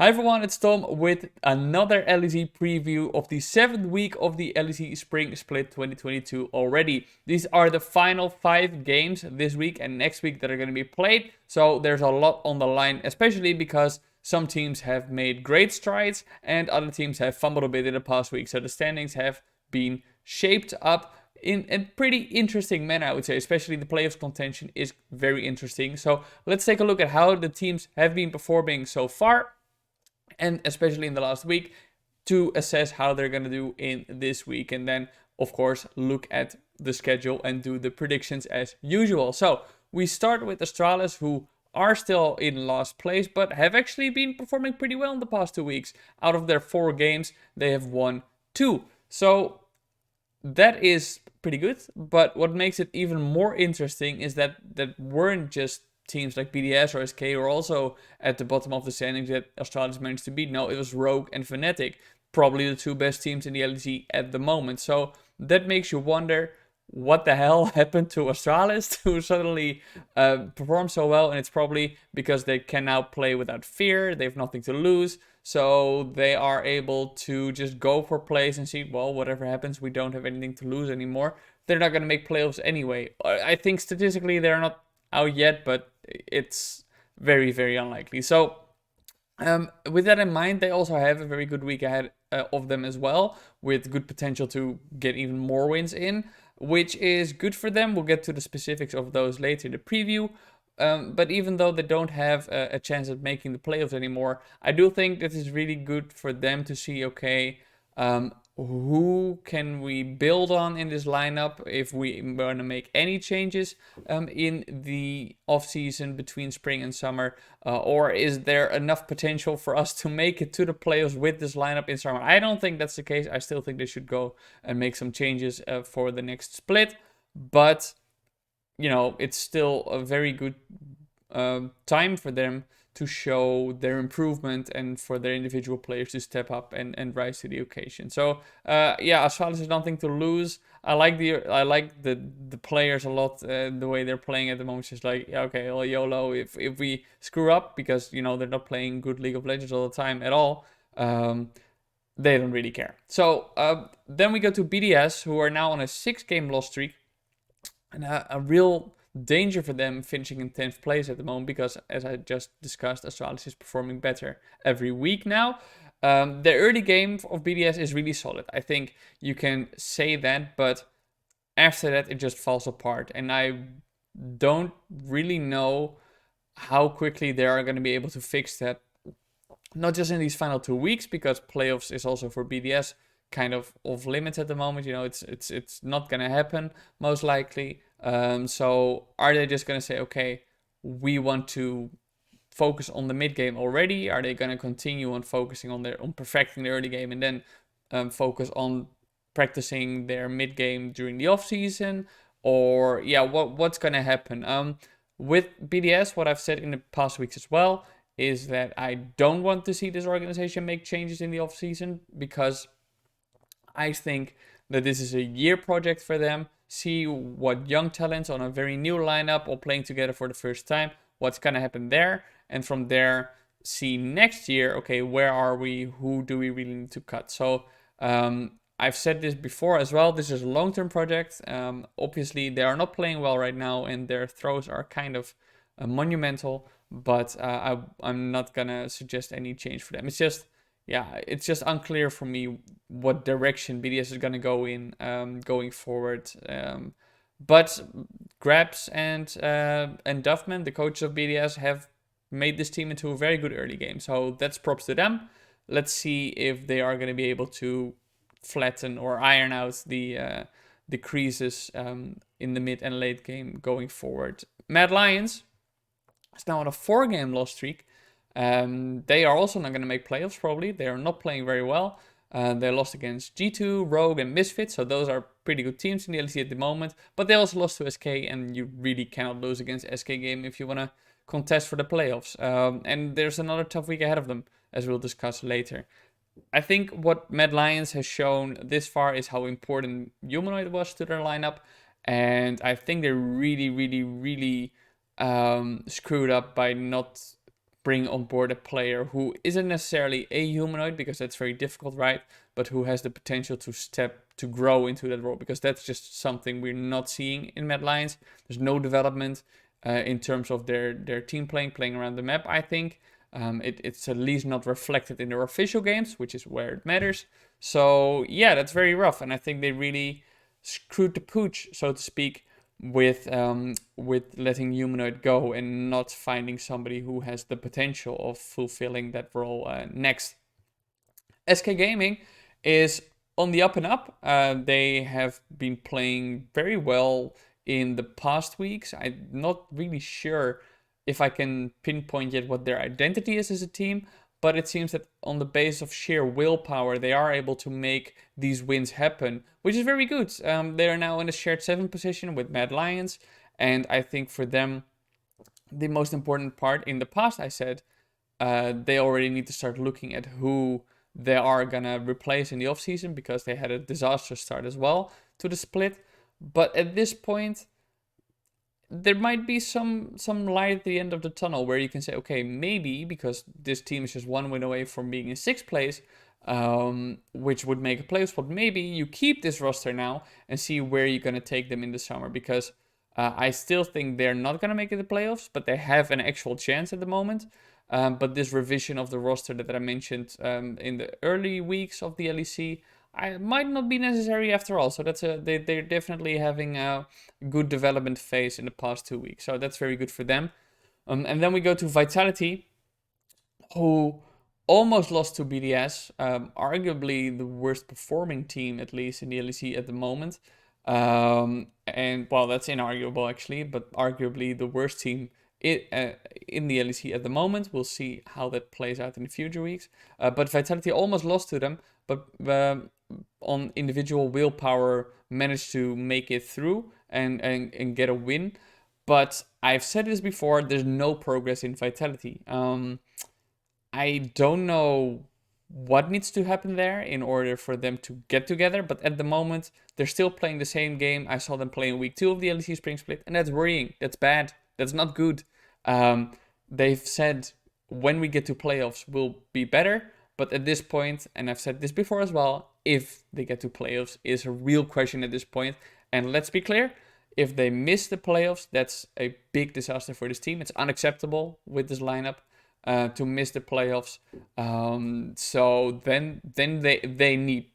Hi everyone, it's Tom with another LEC preview of the 7th week of the LEC Spring Split 2022 already. These are the final 5 games this week and next week that are going to be played, so there's a lot on the line, especially because some teams have made great strides and other teams have fumbled a bit in the past week, so the standings have been shaped up in a pretty interesting manner, I would say. Especially the playoffs contention is very interesting. So let's take a look at how the teams have been performing so far, and especially in the last week, to assess how they're going to do in this week. And then, of course, look at the schedule and do the predictions as usual. So we start with Astralis, who are still in last place, but have actually been performing pretty well in the past 2 weeks. Out of their 4 games, they have won 2. So that is pretty good. But what makes it even more interesting is that weren't just teams like BDS or SK were also at the bottom of the standings that Astralis managed to beat. No, it was Rogue and Fnatic, probably the 2 best teams in the LEC at the moment. So that makes you wonder what the hell happened to Astralis to suddenly perform so well. And it's probably because they can now play without fear. They have nothing to lose. So they are able to just go for plays and see, well, whatever happens, we don't have anything to lose anymore. They're not going to make playoffs anyway. I think statistically they're not out yet, but it's very, very unlikely. So with that in mind, they also have a very good week ahead of them as well, with good potential to get even more wins in, which is good for them. We'll get to the specifics of those later in the preview. But even though they don't have a chance at making the playoffs anymore, I do think this is really good for them to see, okay, who can we build on in this lineup if we want to make any changes in the off-season between spring and summer, or is there enough potential for us to make it to the playoffs with this lineup in summer? I don't think that's the case. I still think they should go and make some changes for the next split, but you know, it's still a very good time for them to show their improvement and for their individual players to step up and rise to the occasion. So yeah, Astralis has nothing to lose. I like the players a lot. The way they're playing at the moment is just like, yeah, okay, well, YOLO. If we screw up, because you know they're not playing good League of Legends all the time at all, they don't really care. So then we go to BDS, who are now on a 6-game loss streak, and a real danger for them finishing in 10th place at the moment, because as I just discussed, Astralis is performing better every week now. The early game of BDS is really solid. I think you can say that, but after that it just falls apart, and I don't really know how quickly they are going to be able to fix that. Not just in these final 2 weeks, because playoffs is also for BDS kind of off limits at the moment. You know, it's not gonna happen most likely. So are they just gonna say, okay, we want to focus on the mid game already? Are they gonna continue on focusing on perfecting the early game and then focus on practicing their mid game during the off season? Or yeah, what's gonna happen? With BDS, what I've said in the past weeks as well is that I don't want to see this organization make changes in the off season, because I think that this is a year project for them. See what young talents on a very new lineup or playing together for the first time, what's going to happen there. And from there, see next year, okay, where are we? Who do we really need to cut? So I've said this before as well. This is a long-term project. Obviously, they are not playing well right now, and their throws are kind of monumental. But I'm not going to suggest any change for them. It's just unclear for me what direction BDS is going to go in going forward. But Grabs and Duffman, the coaches of BDS, have made this team into a very good early game. So that's props to them. Let's see if they are going to be able to flatten or iron out the creases in the mid and late game going forward. Mad Lions is now on a 4-game loss streak. They are also not going to make playoffs, probably. They are not playing very well. They lost against G2, Rogue, and Misfits, so those are pretty good teams in the LEC at the moment. But they also lost to SK, and you really cannot lose against SK game if you want to contest for the playoffs. And there's another tough week ahead of them, as we'll discuss later. I think what Mad Lions has shown this far is how important Humanoid was to their lineup, and I think they really, really, really screwed up by not bring on board a player who isn't necessarily a humanoid, because that's very difficult, right? But who has the potential to grow into that role, because that's just something we're not seeing in Mad Lions. There's no development in terms of their team playing around the map, I think. It's at least not reflected in their official games, which is where it matters. So yeah, that's very rough, and I think they really screwed the pooch, so to speak, with letting humanoid go and not finding somebody who has the potential of fulfilling that role next. SK Gaming is on the up and up. They have been playing very well in the past weeks. I'm not really sure if I can pinpoint yet what their identity is as a team, but it seems that on the base of sheer willpower, they are able to make these wins happen, which is very good. They are now in a shared 7th position with Mad Lions, and I think for them, the most important part in the past, I said, they already need to start looking at who they are gonna replace in the offseason, because they had a disastrous start as well to the split. But at this point, there might be some light at the end of the tunnel where you can say, okay, maybe because this team is just one win away from being in 6th place, which would make a playoff spot, maybe you keep this roster now and see where you're going to take them in the summer, because I still think they're not going to make it the playoffs, but they have an actual chance at the moment. But this revision of the roster that I mentioned in the early weeks of the LEC, might not be necessary after all. So they're definitely having a good development phase in the past 2 weeks. So that's very good for them. And then we go to Vitality, who almost lost to BDS, arguably the worst performing team, at least in the LEC at the moment. And well, that's inarguable actually, but arguably the worst team in the LEC at the moment. We'll see how that plays out in the future weeks. But Vitality almost lost to them, but on individual willpower managed to make it through and get a win. But I've said this before, there's no progress in Vitality. I don't know what needs to happen there in order for them to get together, but at the moment, they're still playing the same game I saw them play in week 2 of the LEC Spring Split, and that's worrying. That's bad. That's not good. They've said when we get to playoffs, we'll be better, but at this point, and I've said this before as well, if they get to playoffs is a real question at this point. And let's be clear, if they miss the playoffs, that's a big disaster for this team. It's unacceptable with this lineup to miss the playoffs. So then they need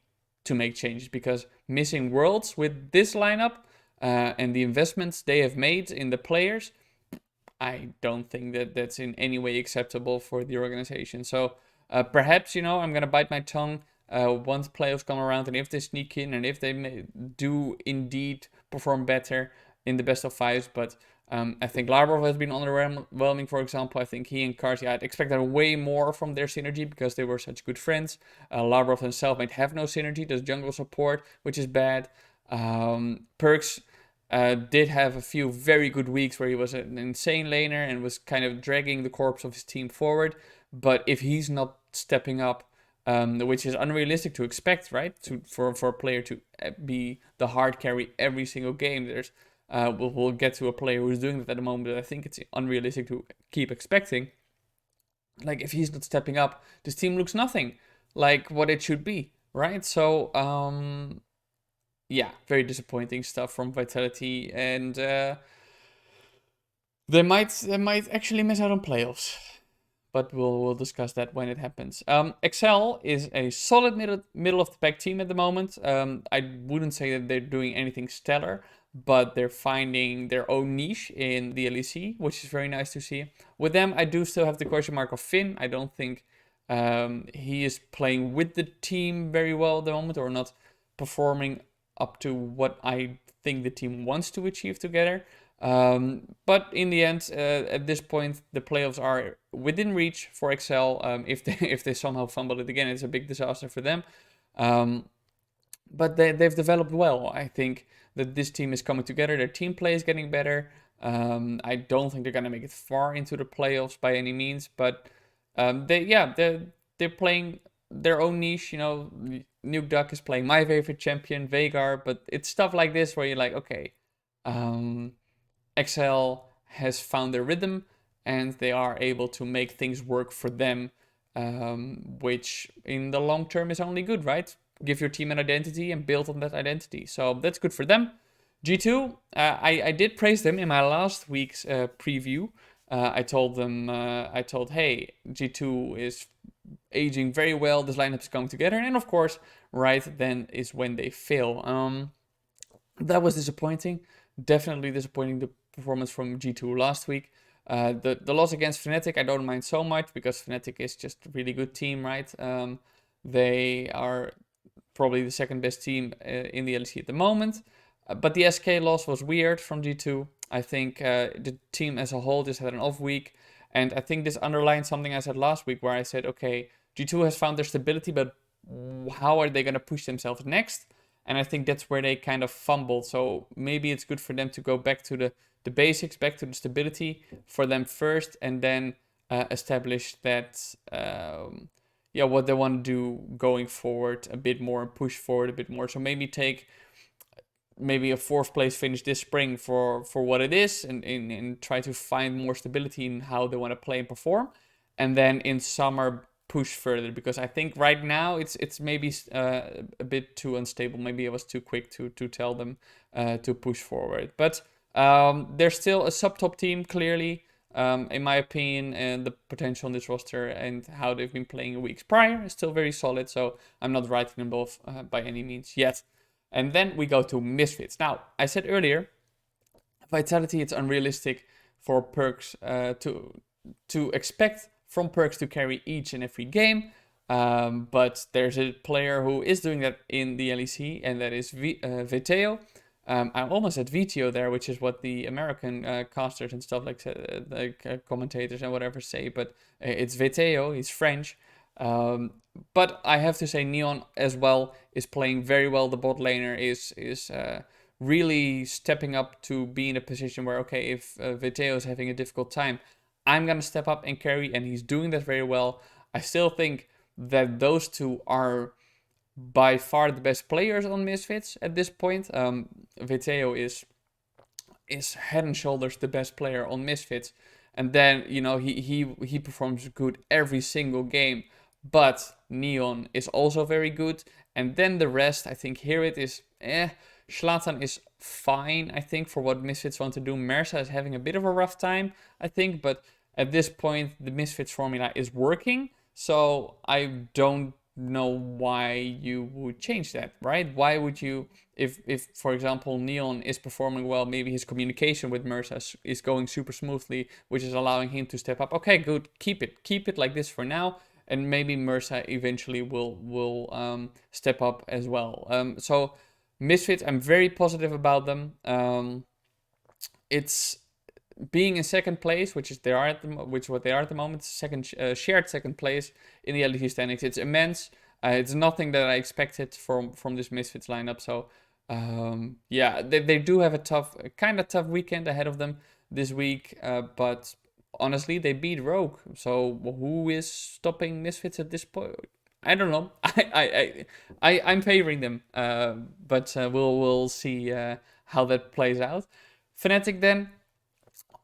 to make changes, because missing Worlds with this lineup and the investments they have made in the players, I don't think that that's in any way acceptable for the organization. So perhaps, I'm going to bite my tongue once playoffs come around, and if they sneak in and if they do indeed perform better in the best of fives. But I think Lavrov has been underwhelming, for example. I think he and Karti, I'd expected way more from their synergy because they were such good friends. Lavrov himself might have no synergy, does jungle support, which is bad. Perks did have a few very good weeks where he was an insane laner and was kind of dragging the corpse of his team forward. But if he's not stepping up, which is unrealistic to expect, right? For a player to be the hard carry every single game, we'll get to a player who's doing that at the moment, but I think it's unrealistic to keep expecting. Like, if he's not stepping up, this team looks nothing like what it should be, right? So, yeah, very disappointing stuff from Vitality, and they might actually miss out on playoffs. But we'll discuss that when it happens. Excel is a solid middle of the pack team at the moment. I wouldn't say that they're doing anything stellar, but they're finding their own niche in the LEC, which is very nice to see. With them, I do still have the question mark of Finn. I don't think he is playing with the team very well at the moment, or not performing up to what I think the team wants to achieve together. But in the end, at this point, the playoffs are within reach for Excel. If they somehow fumble it again, it's a big disaster for them. But they've developed well. I think that this team is coming together. Their team play is getting better. I don't think they're gonna make it far into the playoffs by any means, but they're playing their own niche. Nuke Duck is playing my favorite champion, Veigar, but it's stuff like this where you're like, okay, Excel has found their rhythm, and they are able to make things work for them, which in the long term is only good, right? Give your team an identity and build on that identity. So that's good for them. G2, I did praise them in my last week's preview. I told them, hey, G2 is aging very well. This lineup is coming together, and of course, right then is when they fail. That was disappointing. Definitely disappointing, the performance from G2 last week. The loss against Fnatic I don't mind so much because Fnatic is just a really good team, right? They are probably the second best team in the LEC at the moment. But the SK loss was weird from G2. I think the team as a whole just had an off week. And I think this underlines something I said last week where I said, okay, G2 has found their stability, but how are they going to push themselves next? And I think that's where they kind of fumbled. So maybe it's good for them to go back to the basics, back to the stability for them first, and then establish that, what they want to do going forward a bit more and push forward a bit more. So maybe take a fourth place finish this spring for what it is, and try to find more stability in how they want to play and perform, and then in summer push further, because I think right now it's maybe a bit too unstable. Maybe I was too quick to tell them to push forward, but they're still a sub-top team clearly, in my opinion, and the potential on this roster and how they've been playing weeks prior is still very solid. So I'm not writing them off by any means yet. And then we go to Misfits. Now, I said earlier, Vitality, it's unrealistic for Perks to expect from Perks to carry each and every game. But there's a player who is doing that in the LEC, and that is Veteo. I almost said VTO there, which is what the American casters and stuff like commentators and whatever say, but it's Veteo, he's French. But I have to say Neon as well is playing very well. The bot laner is really stepping up to be in a position where, okay, if Veteo is having a difficult time, I'm going to step up and carry, and he's doing that very well. I still think that those two are by far the best players on Misfits at this point. Veteo is head and shoulders the best player on Misfits, and then he performs good every single game. But Neon is also very good, and then the rest, I think here it is. Zlatan is fine, I think, for what Misfits want to do. Mersa is having a bit of a rough time, I think, but at this point the Misfits formula is working, so I don't know why you would change that, right? Why would you, if for example Neon is performing well, maybe his communication with Mersa is going super smoothly, which is allowing him to step up. Okay, good, keep it like this for now, and maybe Mersa eventually will step up as well. So Misfits, I'm very positive about them. It's being in second place, which what they are at the moment, shared second place in the LEC standings. It's immense. It's nothing that I expected from this Misfits lineup. So they do have a kind of tough weekend ahead of them this week. But honestly, they beat Rogue. So who is stopping Misfits at this point? I don't know. I'm favoring them. But we'll see how that plays out. Fnatic then,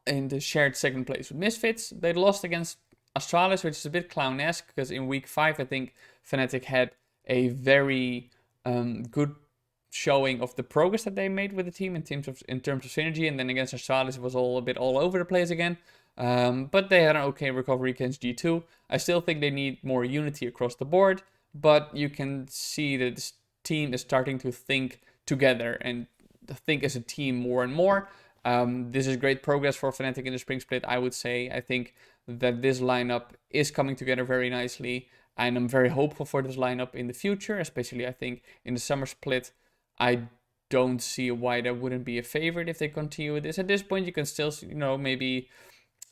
in the shared second place with Misfits. They lost against Astralis, which is a bit clownesque, because in week 5, I think Fnatic had a very good showing of the progress that they made with the team in terms of synergy, and then against Astralis it was all a bit all over the place again. But they had an okay recovery against G2. I still think they need more unity across the board, but you can see that this team is starting to think together and think as a team more and more. This is great progress for Fnatic in the spring split, I would say. I think that this lineup is coming together very nicely, and I'm very hopeful for this lineup in the future, especially I think in the summer split. I don't see why that wouldn't be a favorite if they continue with this. At this point, you can still, maybe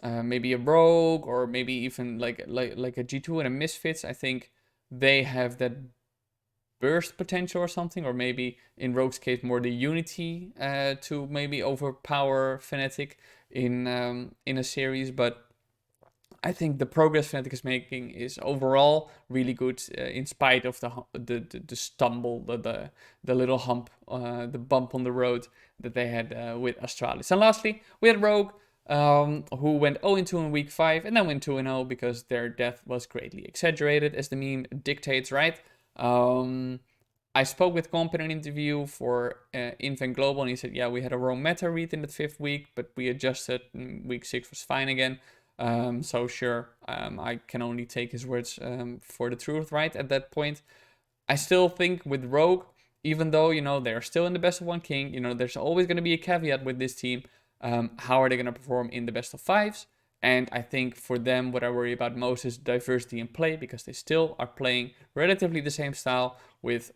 a Rogue, or maybe even like a G2 and a Misfits. I think they have that burst potential or something, or maybe in Rogue's case more the unity to maybe overpower Fnatic in a series. But I think the progress Fnatic is making is overall really good, in spite of the stumble, the little hump, the bump on the road that they had with Astralis. And lastly, we had Rogue. who went 0-2 in week 5 and then went 2-0 because their death was greatly exaggerated, as the meme dictates, right? I spoke with Comp in an interview for Invent Global, and he said, yeah, we had a wrong meta read in the 5th week, but we adjusted, and week 6 was fine again. So sure, I can only take his words for the truth, right? At that point, I still think with Rogue, even though, they're still in the best of one king, there's always going to be a caveat with this team. How are they going to perform in the best of fives? And I think for them, what I worry about most is diversity in play, because they still are playing relatively the same style with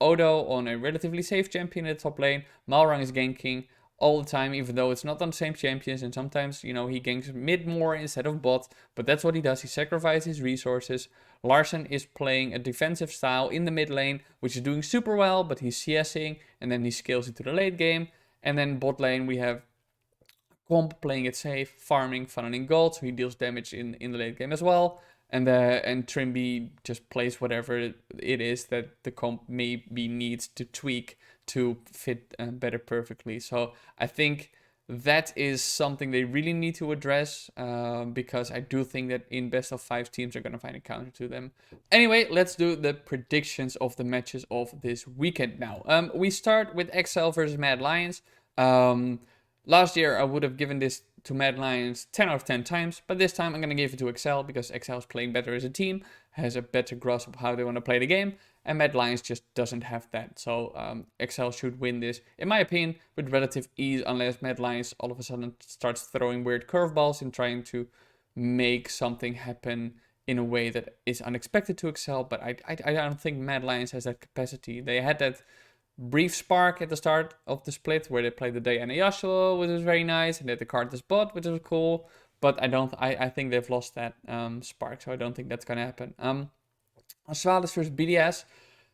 Odo on a relatively safe champion in the top lane. Malrang is ganking all the time, even though it's not on the same champions. And sometimes, he ganks mid more instead of bot. But that's what he does. He sacrifices resources. Larsen is playing a defensive style in the mid lane, which is doing super well, but he's CSing and then he scales into the late game. And then bot lane, we have Comp playing it safe, farming, funneling gold, so he deals damage in the late game as well. And Trimby just plays whatever it is that the comp maybe needs to tweak to fit better perfectly. So I think that is something they really need to address, because I do think that in best of 5 teams are going to find a counter to them. Anyway, let's do the predictions of the matches of this weekend now. We start with XL versus Mad Lions. Last year, I would have given this to Mad Lions 10 out of 10 times, but this time I'm going to give it to XL because XL is playing better as a team, has a better grasp of how they want to play the game, and Mad Lions just doesn't have that. So XL should win this, in my opinion, with relative ease, unless Mad Lions all of a sudden starts throwing weird curveballs and trying to make something happen in a way that is unexpected to XL, but I don't think Mad Lions has that capacity. They had that brief spark at the start of the split where they played the Diana Yasuo, which was very nice, and they had the Karthus bot, which was cool. But I think they've lost that spark, so I don't think that's gonna happen. Astralis versus BDS.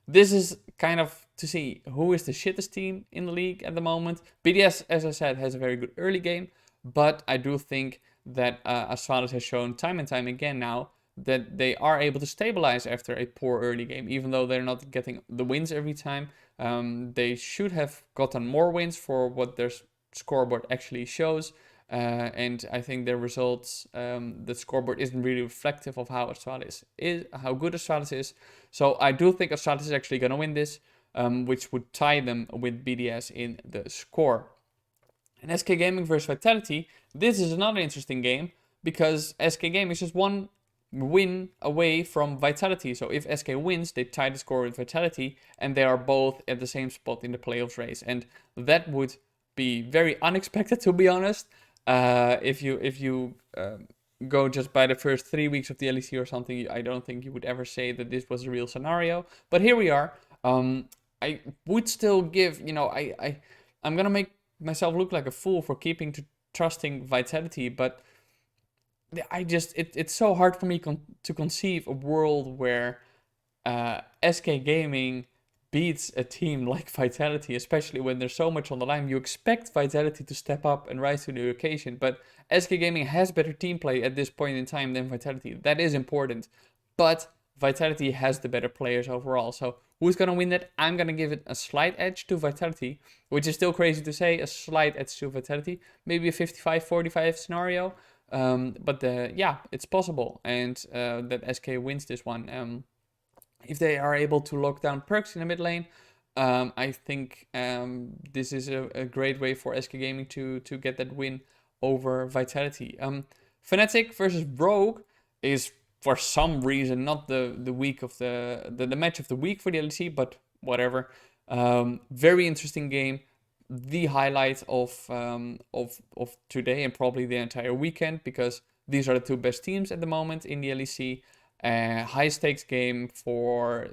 This is kind of to see who is the shittest team in the league at the moment. BDS, as I said, has a very good early game, but I do think that Astralis has shown time and time again now that they are able to stabilize after a poor early game, even though they're not getting the wins every time. They should have gotten more wins for what their scoreboard actually shows. And I think their results, the scoreboard isn't really reflective of how Astralis is, how good Astralis is. So I do think Astralis is actually going to win this, which would tie them with BDS in the score. And SK Gaming versus Vitality, this is another interesting game because SK Gaming is just one win away from Vitality. So if SK wins, they tie the score with Vitality, and they are both at the same spot in the playoffs race. And that would be very unexpected, to be honest. If you go just by the first 3 weeks of the LEC or something, I don't think you would ever say that this was a real scenario. But here we are. I would still give, I'm gonna make myself look like a fool for trusting Vitality, but it's so hard for me to conceive a world where SK Gaming beats a team like Vitality, especially when there's so much on the line. You expect Vitality to step up and rise to the occasion, but SK Gaming has better team play at this point in time than Vitality. That is important, but Vitality has the better players overall. So who's going to win that? I'm going to give it a slight edge to Vitality, which is still crazy to say, a slight edge to Vitality. Maybe a 55-45 scenario. But it's possible, and that SK wins this one. If they are able to lock down perks in the mid lane, I think this is a great way for SK Gaming to get that win over Vitality. Fnatic versus Rogue is for some reason not the week of the match of the week for the LEC, but whatever. Very interesting game. The highlight of today and probably the entire weekend, because these are the two best teams at the moment in the LEC. High stakes game for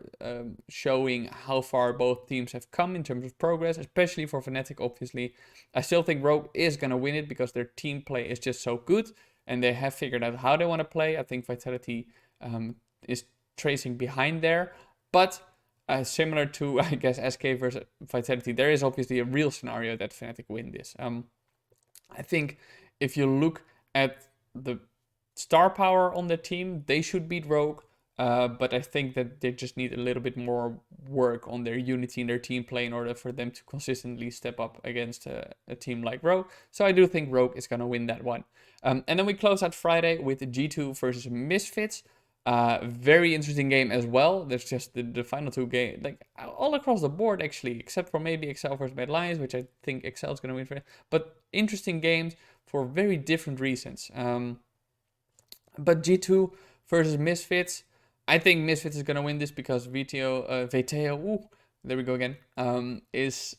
showing how far both teams have come in terms of progress, especially for Fnatic, obviously. I still think Rogue is going to win it because their team play is just so good and they have figured out how they want to play. I think Vitality is tracing behind there, but similar to, I guess, SK versus Vitality, there is obviously a real scenario that Fnatic win this. I think if you look at the star power on the team, they should beat Rogue. But I think that they just need a little bit more work on their unity and their team play in order for them to consistently step up against a team like Rogue. So I do think Rogue is going to win that one. And then we close out Friday with G2 versus Misfits. Very interesting game as well. There's just the final two games, like all across the board actually, except for maybe Excel versus Mad Lions, which I think Excel is going to win for it. But interesting games for very different reasons. But G2 versus Misfits, I think Misfits is going to win this because VTO, there we go again, is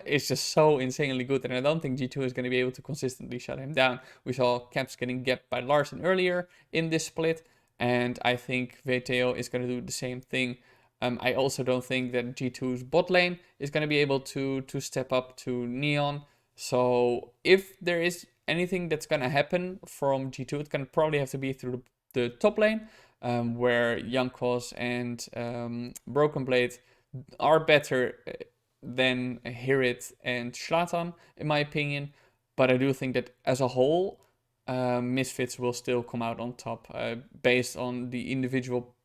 is just so insanely good. And I don't think G2 is going to be able to consistently shut him down. We saw Caps getting gapped by Larsen earlier in this split. And I think VTO is going to do the same thing. I also don't think that G2's bot lane is going to be able to step up to Neon. So if there is anything that's going to happen from G2, it's going to probably have to be through the top lane, where Jankos and Broken Blade are better than Hirit and Shlatan, in my opinion. But I do think that as a whole, Misfits will still come out on top based on the individual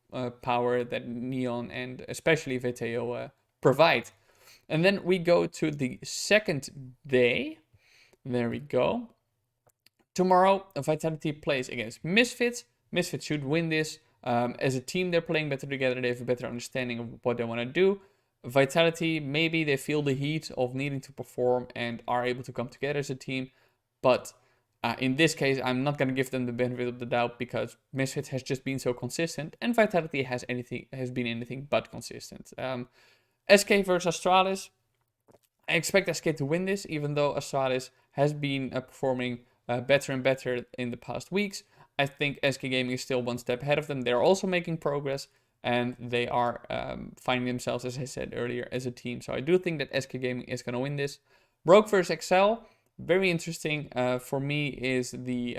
power that Neon and especially VTO provide. And then we go to the second day. There we go. Tomorrow, Vitality plays against Misfits. Misfits should win this. As a team, they're playing better together. They have a better understanding of what they want to do. Vitality, maybe they feel the heat of needing to perform and are able to come together as a team. But in this case, I'm not going to give them the benefit of the doubt because Misfits has just been so consistent and Vitality has been anything but consistent. SK versus Astralis. I expect SK to win this, even though Astralis has been performing better and better in the past weeks. I think SK Gaming is still one step ahead of them. They're also making progress and they are finding themselves, as I said earlier, as a team. So I do think that SK Gaming is going to win this. Rogue versus Excel. Very interesting for me is the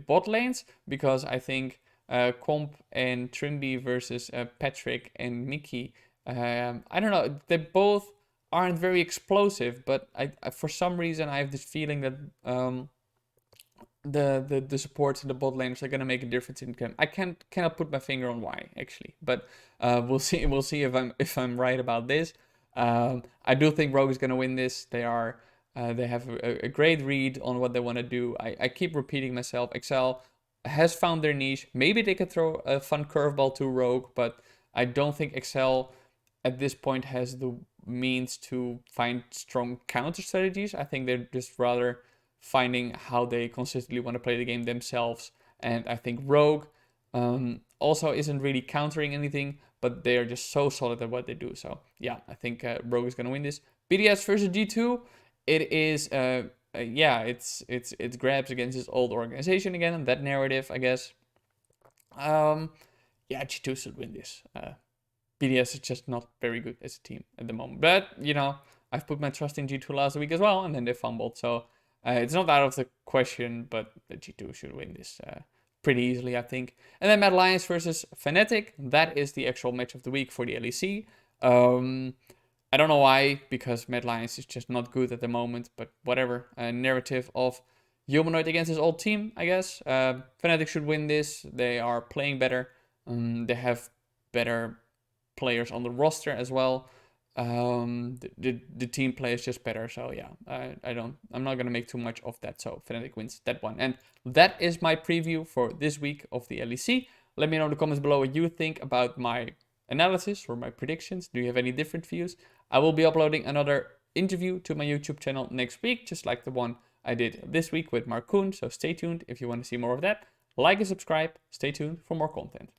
bot lanes, because I think Comp and Trimby versus Patrick and Mickey, I don't know, they both aren't very explosive, but I for some reason I have this feeling that the supports in the bot lanes are gonna make a difference in the game. I cannot put my finger on why actually, but we'll see if I'm right about this. I do think Rogue is gonna win this. They have a great read on what they want to do. I keep repeating myself. Excel has found their niche. Maybe they could throw a fun curveball to Rogue, but I don't think Excel at this point has the means to find strong counter strategies. I think they're just rather finding how they consistently want to play the game themselves. And I think Rogue also isn't really countering anything, but they are just so solid at what they do. So yeah, I think Rogue is going to win this. BDS versus G2. It is, it's Grabs against his old organization again, and that narrative, I guess. G2 should win this. BDS is just not very good as a team at the moment. But, I've put my trust in G2 last week as well, and then they fumbled. So it's not out of the question, but the G2 should win this pretty easily, I think. And then Mad Lions versus Fnatic. That is the actual match of the week for the LEC. I don't know why, because Mad Lions is just not good at the moment, but whatever. A narrative of Humanoid against his old team, I guess. Fnatic should win this. They are playing better. They have better players on the roster as well. The team play is just better. So yeah, I'm not gonna make too much of that. So Fnatic wins that one. And that is my preview for this week of the LEC. Let me know in the comments below what you think about my analysis or my predictions. Do you have any different views? I will be uploading another interview to my YouTube channel next week, just like the one I did this week with Markoon. So stay tuned if you want to see more of that. Like and subscribe. Stay tuned for more content.